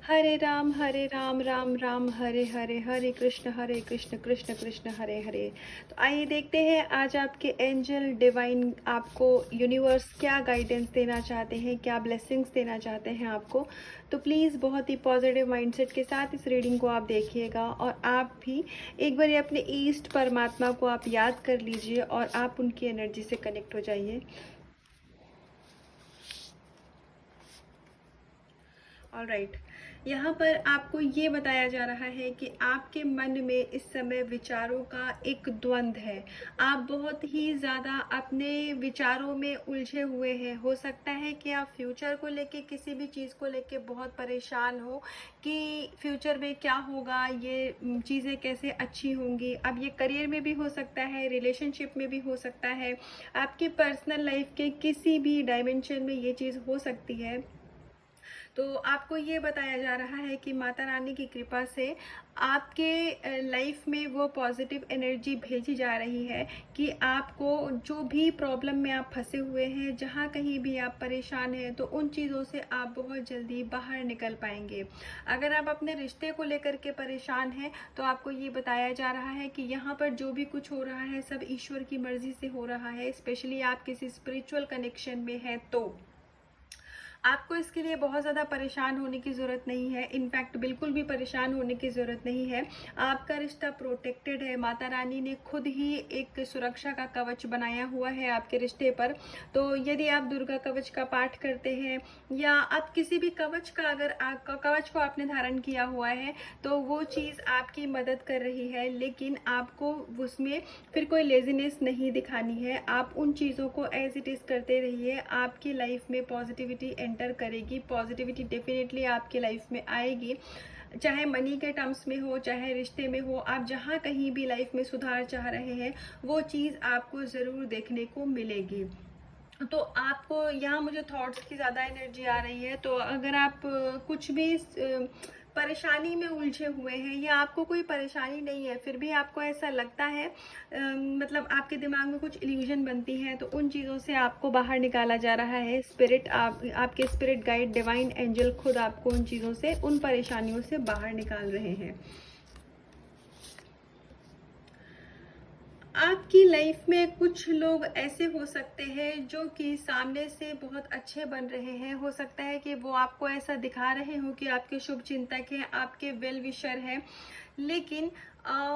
हरे राम राम राम हरे हरे, हरे कृष्ण कृष्ण कृष्ण हरे हरे। तो आइए देखते हैं आज आपके एंजल डिवाइन आपको यूनिवर्स क्या गाइडेंस देना चाहते हैं, क्या ब्लेसिंग्स देना चाहते हैं आपको। तो प्लीज़ बहुत ही पॉजिटिव माइंडसेट के साथ इस रीडिंग को आप देखिएगा और आप भी एक बार अपने ईस्ट परमात्मा को आप याद कर लीजिए और आप उनकी एनर्जी से कनेक्ट हो जाइए। ऑलराइट, यहाँ पर आपको ये बताया जा रहा है कि आपके मन में इस समय विचारों का एक द्वंद्व है। आप बहुत ही ज़्यादा अपने विचारों में उलझे हुए हैं। हो सकता है कि आप फ्यूचर को लेके, किसी भी चीज़ को लेके बहुत परेशान हो कि फ्यूचर में क्या होगा, ये चीज़ें कैसे अच्छी होंगी। अब ये करियर में भी हो सकता है, रिलेशनशिप में भी हो सकता है, आपकी पर्सनल लाइफ के किसी भी डायमेंशन में ये चीज़ हो सकती है। तो आपको ये बताया जा रहा है कि माता रानी की कृपा से आपके लाइफ में वो पॉजिटिव एनर्जी भेजी जा रही है कि आपको जो भी प्रॉब्लम में आप फंसे हुए हैं, जहाँ कहीं भी आप परेशान हैं, तो उन चीज़ों से आप बहुत जल्दी बाहर निकल पाएंगे। अगर आप अपने रिश्ते को लेकर के परेशान हैं तो आपको ये बताया जा रहा है कि यहाँ पर जो भी कुछ हो रहा है सब ईश्वर की मर्जी से हो रहा है। स्पेशली आप किसी स्पिरिचुअल कनेक्शन में हैं तो आपको इसके लिए बहुत ज़्यादा परेशान होने की ज़रूरत नहीं है। इनफैक्ट बिल्कुल भी परेशान होने की ज़रूरत नहीं है। आपका रिश्ता प्रोटेक्टेड है। माता रानी ने खुद ही एक सुरक्षा का कवच बनाया हुआ है आपके रिश्ते पर। तो यदि आप दुर्गा कवच का पाठ करते हैं या आप किसी भी कवच का, अगर कवच को आपने धारण किया हुआ है तो वो चीज़ आपकी मदद कर रही है। लेकिन आपको उसमें फिर कोई लेजीनेस नहीं दिखानी है। आप उन चीज़ों को एज इट इज़ करते रहिए। आपकी लाइफ में पॉजिटिविटी एंटर करेगी। पॉजिटिविटी डेफिनेटली आपकी लाइफ में आएगी, चाहे मनी के टर्म्स में हो, चाहे रिश्ते में हो। आप जहाँ कहीं भी लाइफ में सुधार चाह रहे हैं वो चीज़ आपको ज़रूर देखने को मिलेगी। तो आपको यहाँ मुझे थॉट्स की ज़्यादा एनर्जी आ रही है। तो अगर आप कुछ भी परेशानी में उलझे हुए हैं या आपको कोई परेशानी नहीं है फिर भी आपको ऐसा लगता है, मतलब आपके दिमाग में कुछ इल्यूजन बनती है, तो उन चीज़ों से आपको बाहर निकाला जा रहा है। स्पिरिट, आपके स्पिरिट गाइड, डिवाइन एंजल खुद आपको उन चीज़ों से, उन परेशानियों से बाहर निकाल रहे हैं। आपकी लाइफ में कुछ लोग ऐसे हो सकते हैं जो कि सामने से बहुत अच्छे बन रहे हैं। हो सकता है कि वो आपको ऐसा दिखा रहे हो कि आपके शुभ चिंतक हैं, आपके वेल विशर हैं, लेकिन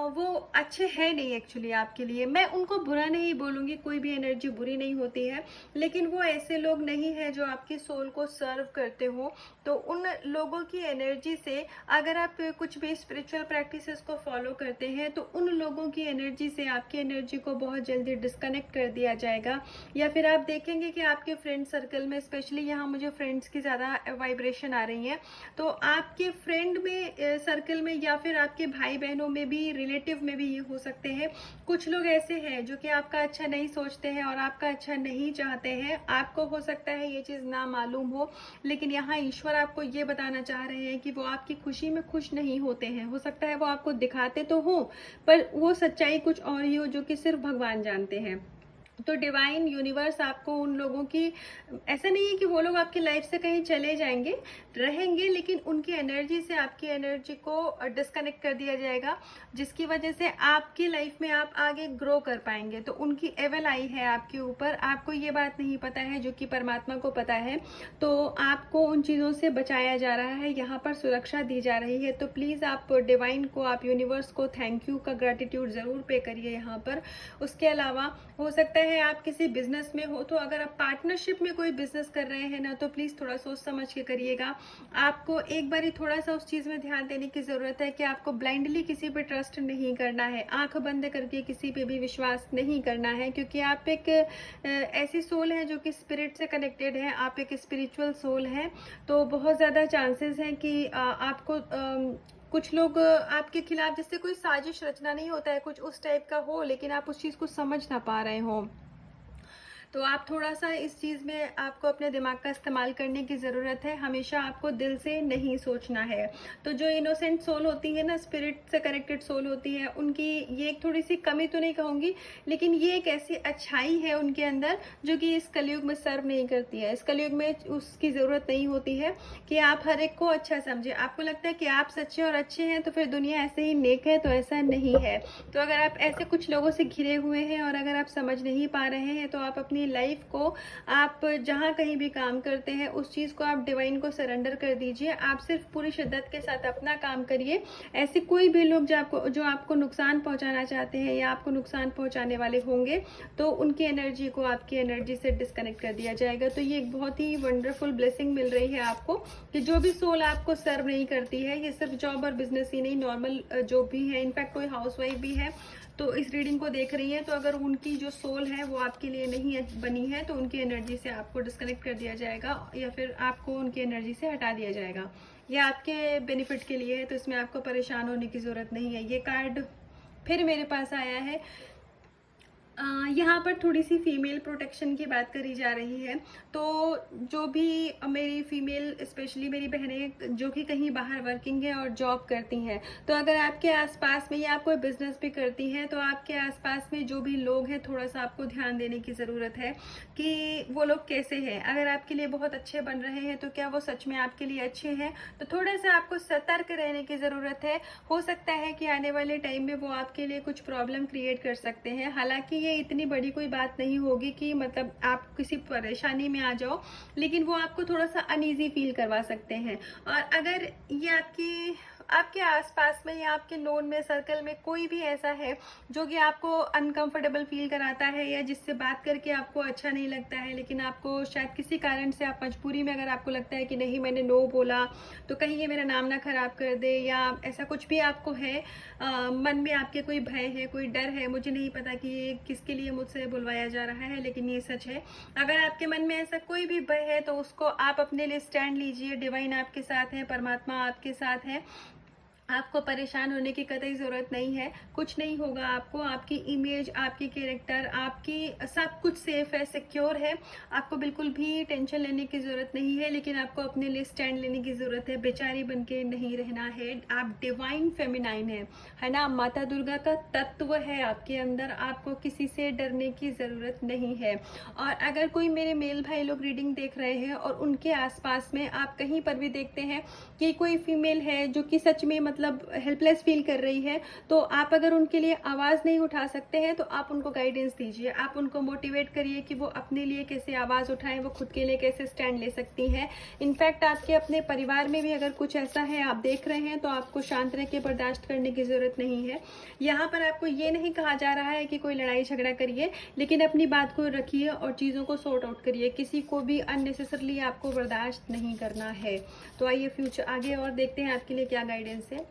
वो अच्छे हैं नहीं एक्चुअली आपके लिए। मैं उनको बुरा नहीं बोलूँगी, कोई भी एनर्जी बुरी नहीं होती है, लेकिन वो ऐसे लोग नहीं हैं जो आपकी सोल को सर्व करते हो। तो उन लोगों की एनर्जी से, अगर आप कुछ भी स्पिरिचुअल प्रैक्टिसेस को फॉलो करते हैं तो उन लोगों की एनर्जी से आपकी एनर्जी को बहुत जल्दी डिस्कनेक्ट कर दिया जाएगा। या फिर आप देखेंगे कि आपके फ्रेंड सर्कल में, स्पेशली यहाँ मुझे फ्रेंड्स की ज़्यादा वाइब्रेशन आ रही है, तो आपके फ्रेंड में सर्कल में या फिर आपके भाई बहनों में भी, रिलेटिव में भी ये हो सकते हैं। कुछ लोग ऐसे हैं जो कि आपका अच्छा नहीं सोचते हैं और आपका अच्छा नहीं चाहते हैं। आपको हो सकता है ये चीज़ ना मालूम हो, लेकिन यहाँ ईश्वर आपको ये बताना चाह रहे हैं कि वो आपकी खुशी में खुश नहीं होते हैं। हो सकता है वो आपको दिखाते तो हो पर वो सच्चाई कुछ और ही हो जो कि सिर्फ भगवान जानते हैं। तो डिवाइन यूनिवर्स आपको उन लोगों की, ऐसा नहीं है कि वो लोग आपकी लाइफ से कहीं चले जाएंगे, रहेंगे, लेकिन उनकी एनर्जी से आपकी एनर्जी को डिस्कनेक्ट कर दिया जाएगा, जिसकी वजह से आपकी लाइफ में आप आगे ग्रो कर पाएंगे। तो उनकी एवल आई है आपके ऊपर, आपको ये बात नहीं पता है जो कि परमात्मा को पता है। तो आपको उन चीज़ों से बचाया जा रहा है, यहाँ पर सुरक्षा दी जा रही है। तो प्लीज़ आप डिवाइन को, आप यूनिवर्स को थैंक यू का ग्रेटिट्यूड ज़रूर पे करिए यहाँ पर। उसके अलावा हो सकता है आप किसी बिजनेस में हो, तो अगर आप पार्टनरशिप में कोई बिजनेस कर रहे हैं ना, तो प्लीज़ थोड़ा सोच समझ के करिएगा। आपको एक बारी थोड़ा सा उस चीज़ में ध्यान देने की ज़रूरत है कि आपको ब्लाइंडली किसी पे ट्रस्ट नहीं करना है, आंख बंद करके किसी पे भी विश्वास नहीं करना है, क्योंकि आप एक ऐसी सोल है जो कि स्पिरिट से कनेक्टेड है, आप एक स्पिरिचुअल सोल है। तो बहुत ज़्यादा चांसेस हैं कि आपको कुछ लोग आपके खिलाफ, जैसे कोई साजिश रचना नहीं होता है, कुछ उस टाइप का हो, लेकिन आप उस चीज़ को समझ ना पा रहे हो। तो आप थोड़ा-सा इस चीज़ में आपको अपने दिमाग का इस्तेमाल करने की ज़रूरत है, हमेशा आपको दिल से नहीं सोचना है। तो जो इनोसेंट सोल होती है ना, स्पिरिट से कनेक्टेड सोल होती है, उनकी ये एक थोड़ी-सी कमी तो नहीं कहूँगी, लेकिन ये एक ऐसी अच्छाई है उनके अंदर जो कि इस कलयुग में सर्व नहीं करती है। इस कलयुग में उसकी ज़रूरत नहीं होती है कि आप हर एक को अच्छा समझें। आपको लगता है कि आप सच्चे और अच्छे हैं तो फिर दुनिया ऐसे ही नेक है, तो ऐसा नहीं है। तो अगर आप ऐसे कुछ लोगों से घिरे हुए हैं और अगर आप समझ नहीं पा रहे हैं, तो आप अपनी लाइफ को, आप जहाँ कहीं भी काम करते हैं उस चीज़ को आप डिवाइन को सरेंडर कर दीजिए। आप सिर्फ पूरी शिद्दत के साथ अपना काम करिए। ऐसे कोई भी लोग जो आपको नुकसान पहुंचाना चाहते हैं या आपको नुकसान पहुंचाने वाले होंगे, तो उनकी एनर्जी को आपकी एनर्जी से डिस्कनेक्ट कर दिया जाएगा। तो ये एक बहुत ही वंडरफुल ब्लेसिंग मिल रही है आपको कि जो भी सोल आपको सर्व नहीं करती है, ये सिर्फ जॉब और बिजनेस ही नहीं, नॉर्मल जो भी है, इनफैक्ट कोई हाउसवाइफ भी है तो इस रीडिंग को देख रही है, तो अगर उनकी जो सोल है वो आपके लिए नहीं बनी है, तो उनकी एनर्जी से आपको डिस्कनेक्ट कर दिया जाएगा या फिर आपको उनकी एनर्जी से हटा दिया जाएगा। ये आपके बेनिफिट के लिए है, तो इसमें आपको परेशान होने की ज़रूरत नहीं है। ये कार्ड फिर मेरे पास आया है। यहाँ पर थोड़ी सी फीमेल प्रोटेक्शन की बात करी जा रही है। तो जो भी मेरी फीमेल, स्पेशली मेरी बहनें जो कि कहीं बाहर वर्किंग है और जॉब करती हैं, तो अगर आपके आसपास में या आप कोई बिजनेस भी करती हैं, तो आपके आसपास में जो भी लोग हैं, थोड़ा सा आपको ध्यान देने की ज़रूरत है कि वो लोग कैसे हैं। अगर आपके लिए बहुत अच्छे बन रहे हैं तो क्या वो सच में आपके लिए अच्छे हैं? तो थोड़ा सा आपको सतर्क रहने की ज़रूरत है। हो सकता है कि आने वाले टाइम में वो आपके लिए कुछ प्रॉब्लम क्रिएट कर सकते हैं। हालांकि ये इतनी बड़ी कोई बात नहीं होगी कि मतलब आप किसी परेशानी में आ जाओ, लेकिन वो आपको थोड़ा सा अनईजी फील करवा सकते हैं। और अगर ये आपके आसपास में या आपके नोन में, सर्कल में कोई भी ऐसा है जो कि आपको अनकंफर्टेबल फील कराता है या जिससे बात करके आपको अच्छा नहीं लगता है, लेकिन आपको शायद किसी कारण से, आप मजबूरी में अगर आपको लगता है कि नहीं मैंने नो बोला तो कहीं ये मेरा नाम ना खराब कर दे, या ऐसा कुछ भी आपको है, मन में आपके कोई भय है, कोई डर है, मुझे नहीं पता कि ये किसके लिए मुझसे बुलवाया जा रहा है, लेकिन ये सच है। अगर आपके मन में ऐसा कोई भी भय है तो उसको आप अपने लिए स्टैंड लीजिए। डिवाइन आपके साथ है, परमात्मा आपके साथ है। आपको परेशान होने की कतई ज़रूरत नहीं है। कुछ नहीं होगा आपको। आपकी इमेज, आपकी कैरेक्टर, आपकी सब कुछ सेफ है, सिक्योर है। आपको बिल्कुल भी टेंशन लेने की ज़रूरत नहीं है, लेकिन आपको अपने लिए स्टैंड लेने की ज़रूरत है। बेचारी बन के नहीं रहना है। आप डिवाइन फेमिनाइन है ना। माता दुर्गा का तत्व है आपके अंदर। आपको किसी से डरने की ज़रूरत नहीं है। और अगर कोई मेरे मेल भाई लोग रीडिंग देख रहे हैं और उनके आसपास में आप कहीं पर भी देखते हैं कि कोई फीमेल है जो कि सच में मतलब हेल्पलेस फील कर रही है, तो आप अगर उनके लिए आवाज़ नहीं उठा सकते हैं तो आप उनको गाइडेंस दीजिए। आप उनको मोटिवेट करिए कि वो अपने लिए कैसे आवाज़ उठाएं, वो खुद के लिए कैसे स्टैंड ले सकती हैं। इनफैक्ट आपके अपने परिवार में भी अगर कुछ ऐसा है आप देख रहे हैं, तो आपको शांत रह के बर्दाश्त करने की ज़रूरत नहीं है। यहाँ पर आपको ये नहीं कहा जा रहा है कि कोई लड़ाई झगड़ा करिए, लेकिन अपनी बात को रखिए और चीज़ों को सॉर्ट आउट करिए। किसी को भी अननेसेसरली आपको बर्दाश्त नहीं करना है। तो आइए फ्यूचर आगे और देखते हैं आपके लिए क्या गाइडेंस है।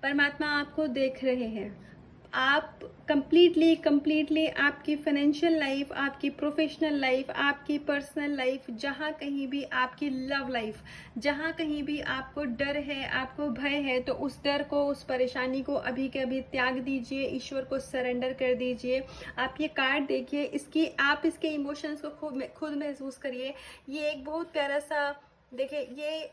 परमात्मा आपको देख रहे हैं। आप कंप्लीटली आपकी फाइनेंशियल लाइफ, आपकी प्रोफेशनल लाइफ, आपकी पर्सनल लाइफ, जहाँ कहीं भी आपकी लव लाइफ, जहाँ कहीं भी आपको डर है, आपको भय है, तो उस डर को, उस परेशानी को अभी के अभी त्याग दीजिए। ईश्वर को सरेंडर कर दीजिए। आप ये कार्ड देखिए, आप इसके इमोशंस को खुद महसूस करिए। ये एक बहुत प्यारा सा, देखिए ये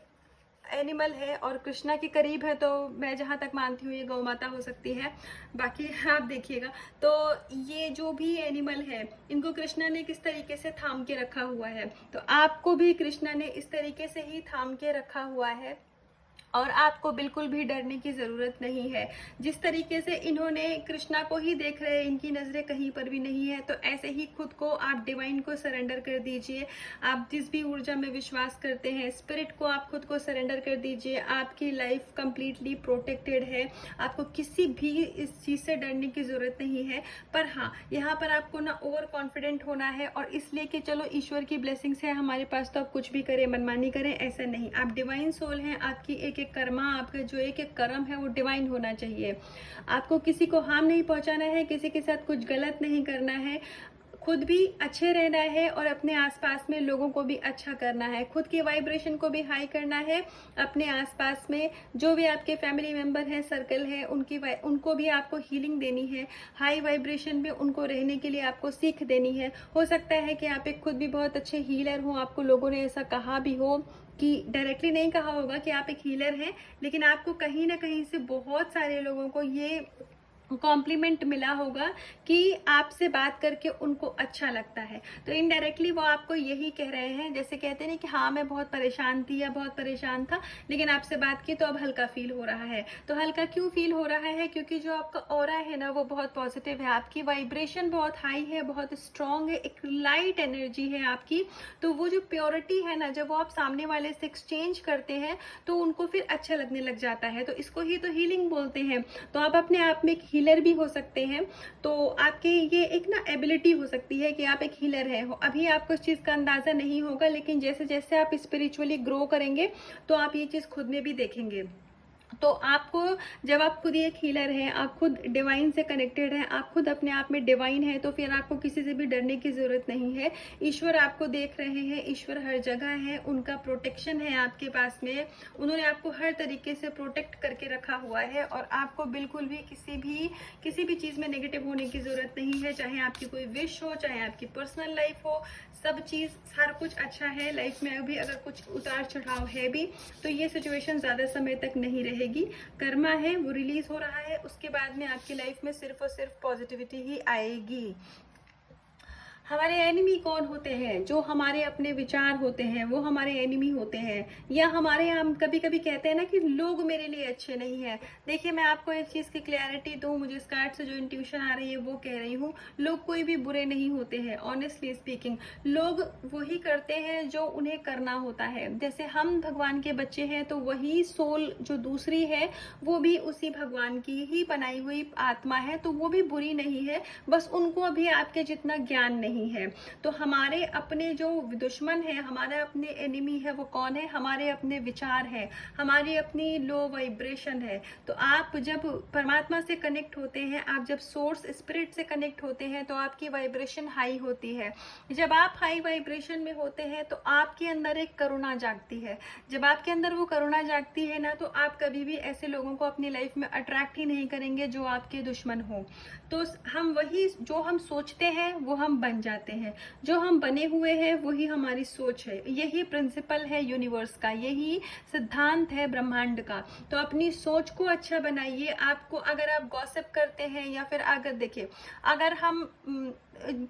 एनिमल है और कृष्णा के करीब है, तो मैं जहाँ तक मानती हूँ ये गौ माता हो सकती है। बाकी आप देखिएगा। तो ये जो भी एनिमल है, इनको कृष्णा ने किस तरीके से थाम के रखा हुआ है, तो आपको भी कृष्णा ने इस तरीके से ही थाम के रखा हुआ है। और आपको बिल्कुल भी डरने की ज़रूरत नहीं है। जिस तरीके से इन्होंने कृष्णा को ही देख रहे हैं, इनकी नज़रें कहीं पर भी नहीं है, तो ऐसे ही खुद को आप डिवाइन को सरेंडर कर दीजिए। आप जिस भी ऊर्जा में विश्वास करते हैं, स्पिरिट को आप खुद को सरेंडर कर दीजिए। आपकी लाइफ कंप्लीटली प्रोटेक्टेड है। आपको किसी भी इस चीज़ से डरने की ज़रूरत नहीं है। पर हाँ, यहाँ पर आपको ना ओवर कॉन्फिडेंट होना है और इसलिए कि चलो ईश्वर की ब्लेसिंग्स है हमारे पास तो आप कुछ भी करें, मनमानी करें, ऐसा नहीं। आप डिवाइन सोल हैं। आपकी एक कर्मा, आपका जो एक कर्म है वो डिवाइन होना चाहिए। आपको किसी को हार्म नहीं पहुंचाना है, किसी के साथ कुछ गलत नहीं करना है। खुद भी अच्छे रहना है और अपने आसपास में लोगों को भी अच्छा करना है, खुद की वाइब्रेशन को भी हाई करना है। अपने आसपास में जो भी आपके फैमिली मेंबर हैं, सर्कल है, उनको भी आपको हीलिंग देनी है, हाई वाइब्रेशन में उनको रहने के लिए आपको सीख देनी है। हो सकता है कि आप एक खुद भी बहुत अच्छे हीलर हो, आपको लोगों ने ऐसा कहा भी हो, कि डायरेक्टली नहीं कहा होगा कि आप एक हीलर हैं, लेकिन आपको कहीं ना कहीं से बहुत सारे लोगों को ये कॉम्प्लीमेंट मिला होगा कि आपसे बात करके उनको अच्छा लगता है। तो इनडायरेक्टली वो आपको यही कह रहे हैं, जैसे कहते हैं कि हाँ मैं बहुत परेशान थी या बहुत परेशान था, लेकिन आपसे बात की तो अब हल्का फील हो रहा है। तो हल्का क्यों फील हो रहा है? क्योंकि जो आपका ऑरा है ना वो बहुत पॉजिटिव है, आपकी वाइब्रेशन बहुत हाई है, बहुत स्ट्रांग है, एक लाइट एनर्जी है आपकी। तो वो जो प्योरिटी है ना, जब वो आप सामने वाले से एक्सचेंज करते हैं तो उनको फिर अच्छा लगने लग जाता है। तो इसको ही तो हीलिंग बोलते हैं। तो आप अपने आप में हीलर भी हो सकते हैं। तो आपकी ये एक ना एबिलिटी हो सकती है कि आप एक हीलर हैं। अभी आपको इस चीज़ का अंदाज़ा नहीं होगा, लेकिन जैसे जैसे आप स्पिरिचुअली ग्रो करेंगे तो आप ये चीज़ खुद में भी देखेंगे। तो आपको, जब आप खुद ही एक हीलर हैं, आप खुद डिवाइन से कनेक्टेड हैं, आप खुद अपने आप में डिवाइन है, तो फिर आपको किसी से भी डरने की जरूरत नहीं है। ईश्वर आपको देख रहे हैं, ईश्वर हर जगह है, उनका प्रोटेक्शन है आपके पास में। उन्होंने आपको हर तरीके से प्रोटेक्ट करके रखा हुआ है और आपको बिल्कुल भी किसी भी चीज़ में नेगेटिव होने की जरूरत नहीं है। चाहे आपकी कोई विश हो, चाहे आपकी पर्सनल लाइफ हो, सब चीज़ सारा कुछ अच्छा है। लाइफ में अभी अगर कुछ उतार चढ़ाव है भी तो ये सिचुएशन ज़्यादा समय तक नहीं रहेगी। कर्मा है वो रिलीज हो रहा है, उसके बाद में आपकी लाइफ में सिर्फ और सिर्फ पॉजिटिविटी ही आएगी। हमारे एनिमी कौन होते हैं? जो हमारे अपने विचार होते हैं वो हमारे एनिमी होते हैं। या हमारे, हम कभी कभी कहते हैं ना कि लोग मेरे लिए अच्छे नहीं है। देखिए मैं आपको एक चीज़ की क्लैरिटी दूं, मुझे इस कार्ड से जो इंट्यूशन आ रही है वो कह रही हूँ, लोग कोई भी बुरे नहीं होते हैं। ऑनेस्टली स्पीकिंग, लोग वही करते हैं जो उन्हें करना होता है। जैसे हम भगवान के बच्चे हैं तो वही सोल जो दूसरी है वो भी उसी भगवान की ही बनाई हुई आत्मा है, तो वो भी बुरी नहीं है, बस उनको अभी आपके जितना ज्ञान नहीं है। तो हमारे अपने जो दुश्मन है, हमारे अपने एनिमी है, वो कौन है? हमारे अपने विचार है, हमारी अपनी लो वाइब्रेशन है। तो आप जब परमात्मा से कनेक्ट होते हैं, आप जब सोर्स स्पिरिट से कनेक्ट होते हैं तो आपकी वाइब्रेशन हाई होती है। जब आप हाई वाइब्रेशन में होते हैं तो आपके अंदर एक करुणा जागती है। जब आपके अंदर वो करुणा जागती है ना, तो आप कभी भी ऐसे लोगों को अपनी लाइफ में अट्रैक्ट ही नहीं करेंगे जो आपके दुश्मन हो। तो हम वही, जो हम सोचते हैं वो हम बन जाते हैं, जो हम बने हुए हैं वही हमारी सोच है। यही प्रिंसिपल है यूनिवर्स का, यही सिद्धांत है ब्रह्मांड का। तो अपनी सोच को अच्छा बनाइए। आपको, अगर आप गॉसिप करते हैं या फिर अगर देखिए, अगर हम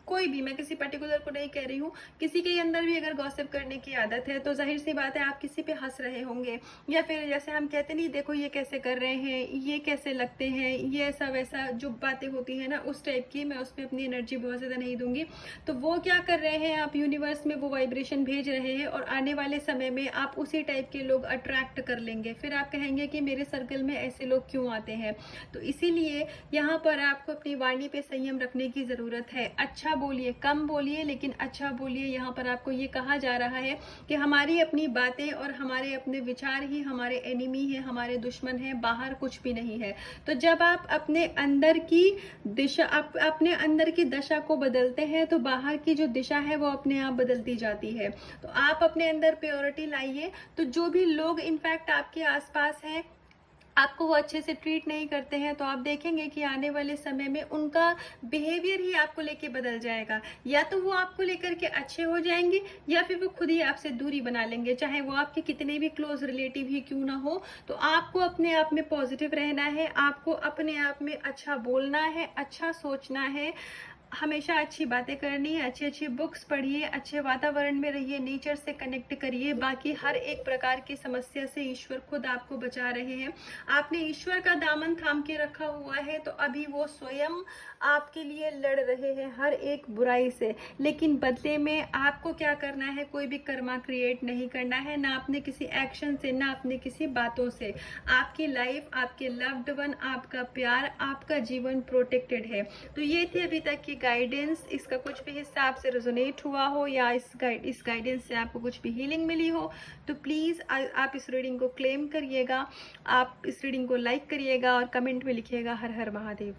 कोई भी, मैं किसी पर्टिकुलर को नहीं कह रही हूँ, किसी के अंदर भी अगर गॉसिप करने की आदत है तो जाहिर सी बात है आप किसी पे हंस रहे होंगे, या फिर जैसे हम कहते नहीं, देखो ये कैसे कर रहे हैं, ये कैसे लगते हैं, ये ऐसा वैसा जो बातें होती है ना उस टाइप की। मैं उसमें अपनी एनर्जी बहुत ज़्यादा नहीं दूंगी। तो वो क्या कर रहे हैं, आप यूनिवर्स में वो वाइब्रेशन भेज रहे हैं और आने वाले समय में आप उसी टाइप के लोग अट्रैक्ट कर लेंगे। फिर आप कहेंगे कि मेरे सर्कल में ऐसे लोग क्यों आते हैं। तो इसीलिए यहाँ पर आपको अपनी वाणी पे संयम रखने की ज़रूरत है। अच्छा बोलिए, कम बोलिए, लेकिन अच्छा बोलिए। यहाँ पर आपको ये कहा जा रहा है कि हमारी अपनी बातें और हमारे अपने विचार ही हमारे एनिमी हैं, हमारे दुश्मन हैं, बाहर कुछ भी नहीं है। तो जब आप अपने अंदर की दिशा, अपने अंदर की दशा को बदलते हैं तो बाहर की जो दिशा है वो अपने आप बदलती जाती है। तो आप अपने अंदर प्योरिटी लाइए, तो जो भी लोग इनफैक्ट आपके आसपास हैं, आपको वो अच्छे से ट्रीट नहीं करते हैं, तो आप देखेंगे कि आने वाले समय में उनका बिहेवियर ही आपको लेके बदल जाएगा। या तो वो आपको लेकर के अच्छे हो जाएंगे या फिर वो खुद ही आपसे दूरी बना लेंगे, चाहे वो आपके कितने भी क्लोज रिलेटिव ही क्यों ना हो। तो आपको अपने आप में पॉजिटिव रहना है, आपको अपने आप में अच्छा बोलना है, अच्छा सोचना है, हमेशा अच्छी बातें करनी है, अच्छी अच्छी बुक्स पढ़िए, अच्छे वातावरण में रहिए, नेचर से कनेक्ट करिए। बाकी हर एक प्रकार की समस्या से ईश्वर खुद आपको बचा रहे हैं। आपने ईश्वर का दामन थाम के रखा हुआ है, तो अभी वो स्वयं आपके लिए लड़ रहे हैं हर एक बुराई से। लेकिन बदले में आपको क्या करना है, कोई भी कर्मा क्रिएट नहीं करना है, ना अपने किसी एक्शन से, ना अपने किसी बातों से। आपकी लाइफ, आपके लव्ड वन, आपका प्यार, आपका जीवन प्रोटेक्टेड है। तो ये थी अभी तक की गाइडेंस। इसका कुछ भी हिस्सा आपसे रेजोनेट हुआ हो या इस गाइडेंस से आपको कुछ भी हीलिंग मिली हो, तो प्लीज़ आप इस रीडिंग को क्लेम करिएगा, आप इस रीडिंग को लाइक करिएगा और कमेंट में लिखिएगा हर हर महादेव।